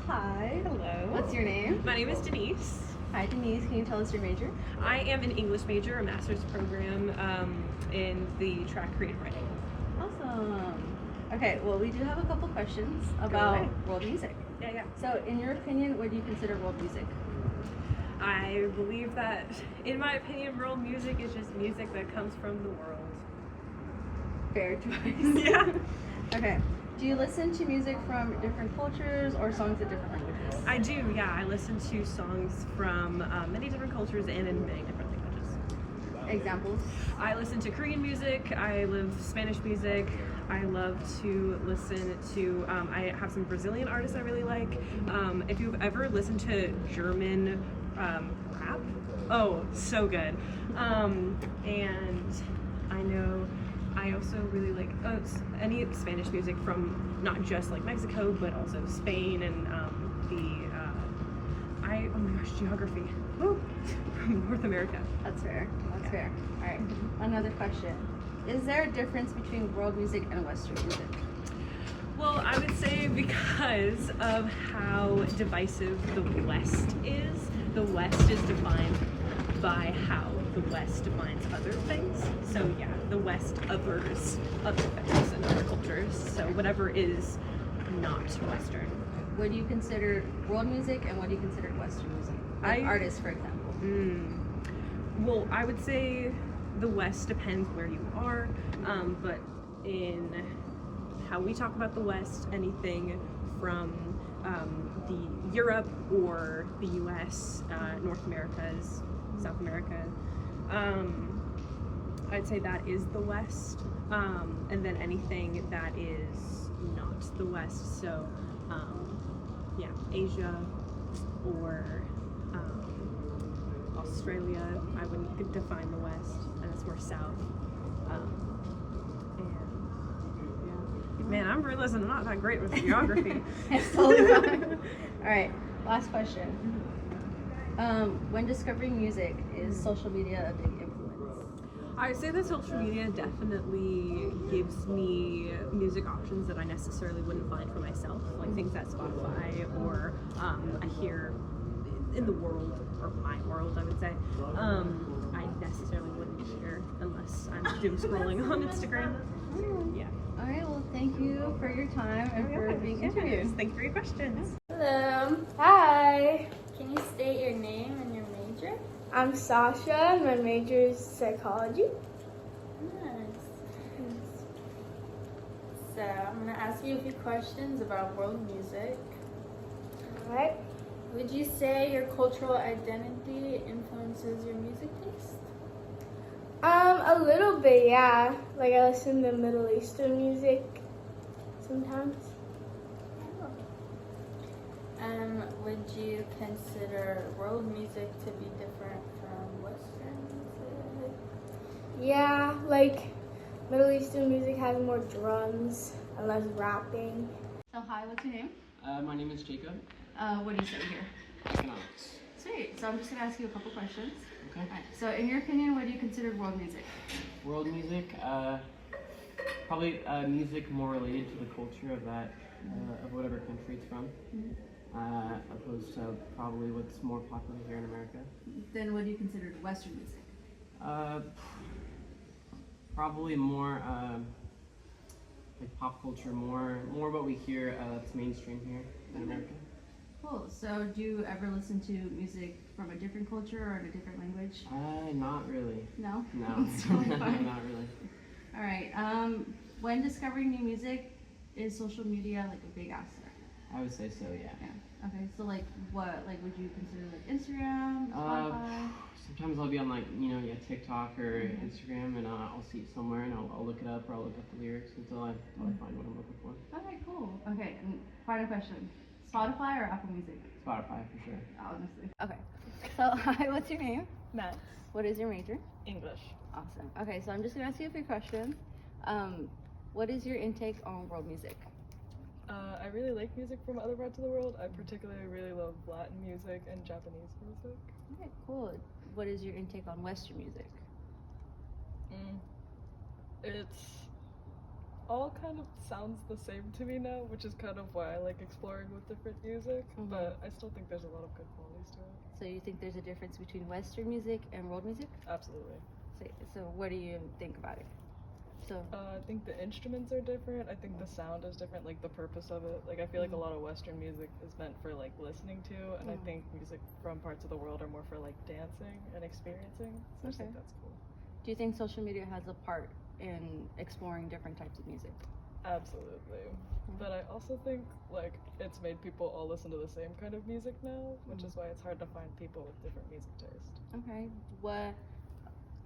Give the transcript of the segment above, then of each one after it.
Hi. Hello. What's your name? My name is Denise. Hi, Denise. Can you tell us your major? I am an English major, a master's program in the track creative writing. Awesome. Okay, well, we do have a couple questions about away. world music. Yeah. So, in your opinion, what do you consider world music? I believe that, in my opinion, world music is just music that comes from the world. Fair choice. Yeah. Okay. Do you listen to music from different cultures or songs in different languages? I do, yeah. I listen to songs from many different cultures and in many different languages. Examples? I listen to Korean music. I love Spanish music. I love to listen to, I have some Brazilian artists I really like. If you've ever listened to German rap, oh, so good. And I also really like any Spanish music from not just like Mexico, but also Spain and oh my gosh, geography. Woo! From North America. That's fair. That's fair. All right. Another question. Is there a difference between world music and Western music? Well, I would say because of how divisive the West is defined by how the West defines other things. So yeah, the West others other things and other cultures. So whatever is not Western. What do you consider world music and what do you consider Western music? Like artists, for example. Well, I would say the West depends where you are, but in how we talk about the West, anything from the Europe or the U.S., North Americas, South America, I'd say that is the West, and then anything that is not the West, so yeah, Asia or Australia, I wouldn't define the West, and it's more South. And yeah, man, I'm realizing I'm not that great with geography. It's totally fine. All right, last question. When discovering music, is social media a big influence? I would say that social media definitely gives me music options that I necessarily wouldn't find for myself, like things at Spotify or I hear in the world, or my world I would say, I necessarily wouldn't hear unless I'm doom scrolling on Instagram. Yeah. All right, well, thank you for your time and for being interviewed. Thank you for your questions. Hello. Hi, Can you state your name and your major? I'm Sasha and my major is psychology. Nice. So I'm gonna ask you a few questions about world music. Alright. Would you say your cultural identity influences your music taste? A little bit, yeah. Like I listen to Middle Eastern music sometimes. Would you consider world music to be different from Western music? Yeah, like Middle Eastern music has more drums and less rapping. So, hi, what's your name? My name is Jacob. What do you study here? Economics. Sweet. So, I'm just going to ask you a couple questions. Okay. All right. So, in your opinion, what do you consider world music? World music, probably music more related to the culture of that, of whatever country it's from, opposed to probably what's more popular here in America. Then, what do you consider Western music? Probably more like pop culture, more what we hear that's mainstream here in America. Cool. So, do you ever listen to music from a different culture or in a different language? Not really. No? No, It's totally fine. not really. All right. When discovering new music, is social media like a big asset? I would say so, yeah. Yeah. Okay. So, like, what? Like, would you consider like Instagram, Spotify? Sometimes I'll be on TikTok or Instagram, and I'll see it somewhere, and I'll look it up, or I'll look up the lyrics until I find what I'm looking for. Okay. Cool. Okay. And final question: Spotify or Apple Music? Spotify for sure. Honestly. Okay. So, hi. What's your name? Matt. What is your major? English. Awesome. Okay. So I'm just gonna ask you a few questions. What is your intake on world music? I really like music from other parts of the world. I particularly really love Latin music and Japanese music. Okay. Cool. What is your intake on Western music? It's all kind of sounds the same to me now, which is kind of why I like exploring with different music, but I still think there's a lot of good qualities to it. So you think there's a difference between Western music and world music? Absolutely. So what do you think about it? So I think the instruments are different. I think the sound is different, like the purpose of it. Like I feel like a lot of Western music is meant for like listening to, and I think music from parts of the world are more for like dancing and experiencing. So I just think that's cool. do you think social media has a part in exploring different types of music? Absolutely. But I also think like it's made people all listen to the same kind of music now, which is why it's hard to find people with different music taste. Okay. What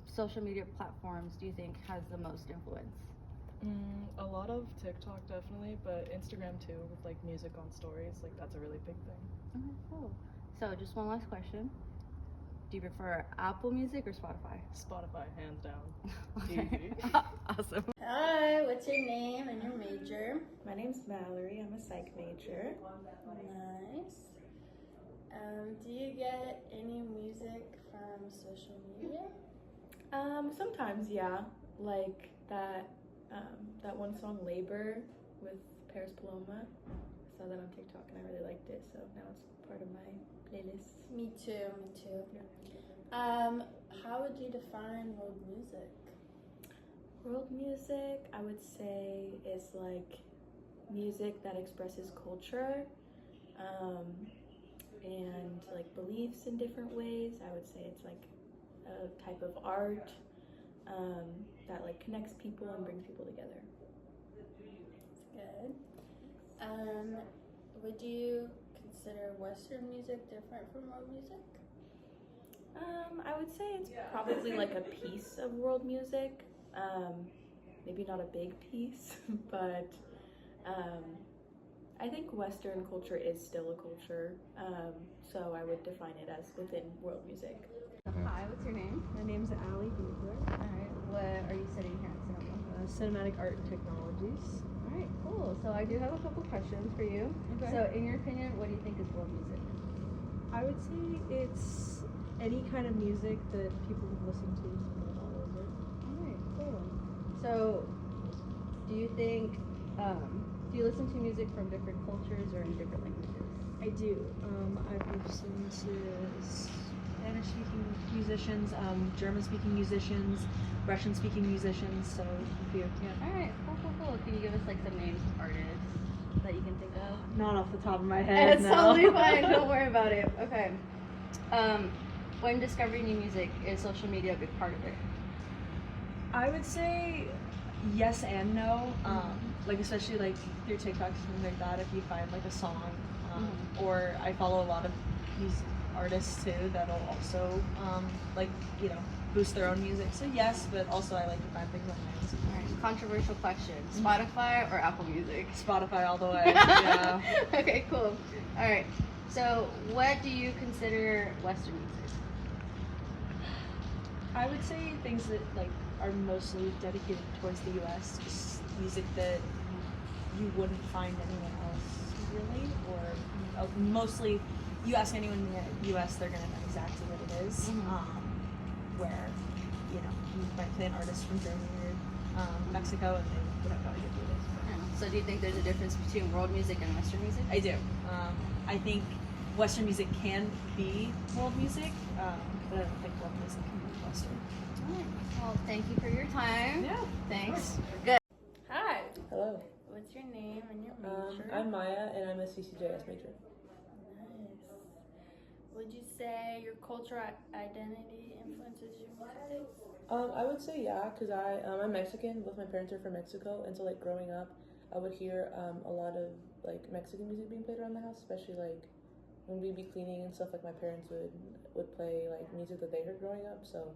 social media platforms do you think has the most influence? A lot of TikTok definitely, but Instagram too, with like music on stories, like that's a really big thing. Okay, cool. So just one last question. Do you prefer Apple Music or Spotify? Spotify, hands down. Okay. Easy. Awesome. Hi, what's your name and your major? My name's Mallory. I'm a psych major. Nice. Do you get any music from social media? Sometimes, yeah. Like that one song "Labor" with Paris Paloma. I saw that on TikTok and I really liked it, so now it's part of my playlist. Me too. Yeah. How would you define world music? World music, I would say, is like music that expresses culture, and like beliefs in different ways. I would say it's like a type of art that like connects people and brings people together. Good. Would you consider Western music different from world music? I would say it's probably like a piece of world music. Maybe not a big piece, but I think Western culture is still a culture. So I would define it as within world music. Hi, what's your name? My name's Allie Hubler. Alright, what are you studying here at Sonoma? Cinematic Art and Technologies. Alright, cool. So I do have a couple questions for you. Okay. So in your opinion, what do you think is world music? I would say it's any kind of music that people have listened to all over. Alright, cool. So do you think, do you listen to music from different cultures or in different languages? I do. I've listened to Spanish-speaking musicians, German-speaking musicians, Russian-speaking musicians, so a few, yeah. Alright, cool. Can you give us like some names of artists that you can think of? Not off the top of my head, It's no. totally fine, don't worry about it. Okay. When discovering new music, is social media a big part of it? I would say yes and no. Like especially like through TikToks and things like that. If you find like a song, or I follow a lot of these artists too that'll also like boost their own music. So yes, but also I like to find things on my own. Alright, controversial question. Spotify or Apple Music? Spotify all the way. Yeah. Okay, cool. Alright. So what do you consider Western music? I would say things that like are mostly dedicated towards the U.S. Just music that you wouldn't find anywhere else really, or mostly. You ask anyone in the U.S., they're gonna know exactly what it is. Where you might play an artist from Germany or Mexico, and they would have no idea who it is. So do you think there's a difference between world music and Western music? I do. I think Western music can be world music, but I don't think world music can be Western. Alright. Well, thank you for your time. Yeah. Thanks. Good. Hi, Hello. what's your name and your major? I'm Maya, and I'm a CCJS major. Nice. Would you say your cultural identity influences your music taste? I would say yeah, because I'm Mexican. Both my parents are from Mexico, and so like growing up, I would hear a lot of like Mexican music being played around the house, especially like when we'd be cleaning and stuff. Like my parents would play like music that they heard growing up. So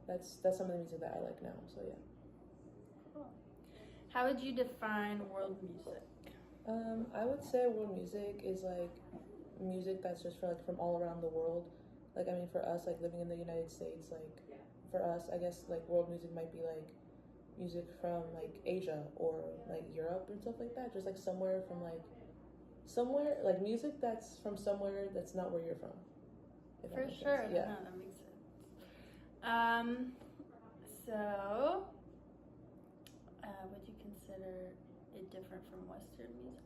that's some of the music that I like now. So yeah. Cool. How would you define world music? I would say world music is like music that's just for like from all around the world. Like I mean, for us, like living in the United States, like for us, I guess like world music might be like music from like Asia or like Europe and stuff like that. Just like somewhere like music that's from somewhere that's not where you're from. If that For makes sure. sense. Yeah. No, that makes sense. So, would you consider consider it different from Western music?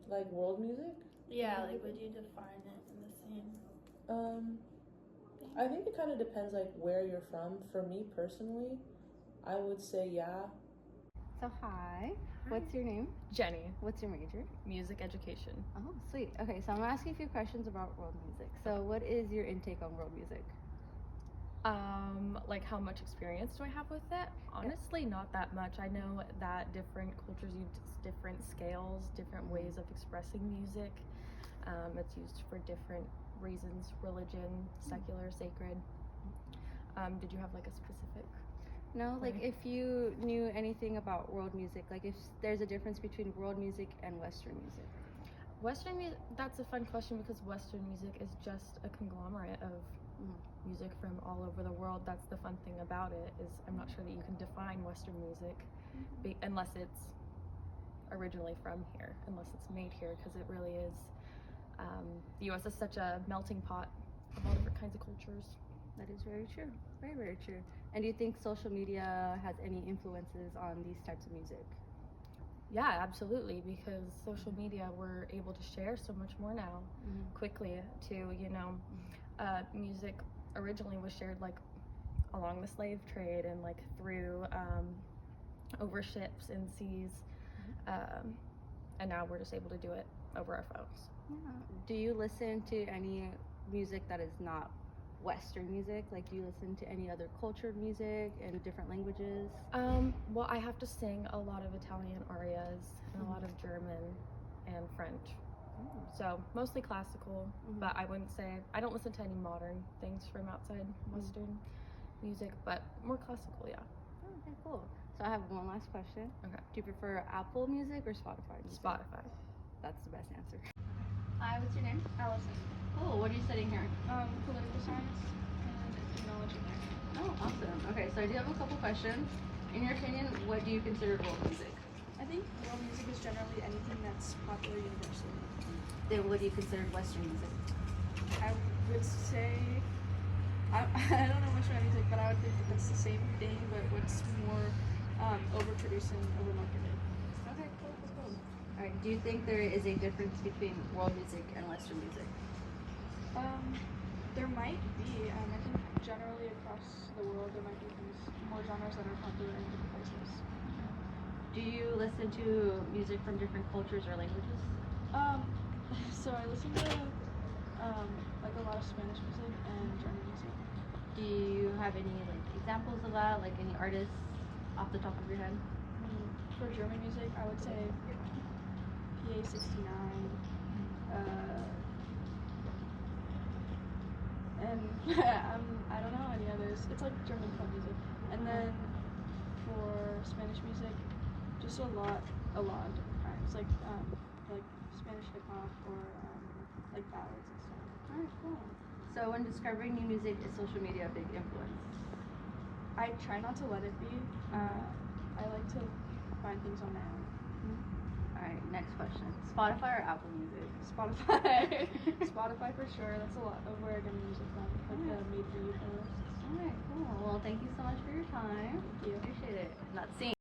Like world music? Yeah, like would you define it in the same thing? I think it kind of depends like where you're from. For me personally, I would say yeah. So hi, what's your name? Jenny, What's your major? music education. Oh, sweet. Okay, so I'm asking a few questions about world music. So what is your intake on world music? Like how much experience do I have with it? Honestly, not that much. I know that different cultures use different scales, different ways of expressing music. It's used for different reasons: religion, secular, sacred. Did you have like a specific? No, like if you knew anything about world music, like if there's a difference between world music and Western music. Western music, that's a fun question because Western music is just a conglomerate of music from all over the world. That's the fun thing about it, is I'm not sure that you can define Western music unless it's originally from here, unless it's made here, because it really is. The US is such a melting pot of all different kinds of cultures. That is very true. Very, very true. And do you think social media has any influences on these types of music? Yeah, absolutely, because social media, we're able to share so much more now quickly to, music originally was shared like along the slave trade and like through over ships and seas, and now we're just able to do it over our phones. Yeah. Do you listen to any music that is not Western music? Like, do you listen to any other cultured music in different languages? Well, I have to sing a lot of Italian arias and a lot of German and French. So mostly classical, but I wouldn't say, I don't listen to any modern things from outside Western music, but more classical, yeah. Oh, okay, cool. So I have one last question. Okay. Do you prefer Apple Music or Spotify music? Spotify. That's the best answer. Hi, what's your name? Allison. Cool. What are you studying here? Political science and ethnology there. Oh, awesome. Okay, so I do have a couple questions. In your opinion, what do you consider world music? I think world music is generally anything that's popular universally. Then what do you consider Western music? I would say, I don't know much about music, but I would think that that's the same thing, but what's more overproduced and overmarketed. Okay, cool. All right, do you think there is a difference between world music and Western music? There might be. I think generally across the world there might be more genres that are popular in different places. Do you listen to music from different cultures or languages? So I listen to like a lot of Spanish music and German music. Do you have any like examples of that, like any artists off the top of your head? For German music, I would say PA69, and I don't know any others. It's like German pop music. And then for Spanish music, just a lot of different kinds, like Spanish hip hop or like ballads and stuff. All right, cool. So when discovering new music, is social media a big influence? I try not to let it be. I like to find things on my own. All right, next question. Spotify or Apple Music? Spotify. Spotify for sure. That's a lot of where I get my music from, like the made for you playlist. All right, cool. Well, thank you so much for your time. Thank you. Appreciate it. Not seeing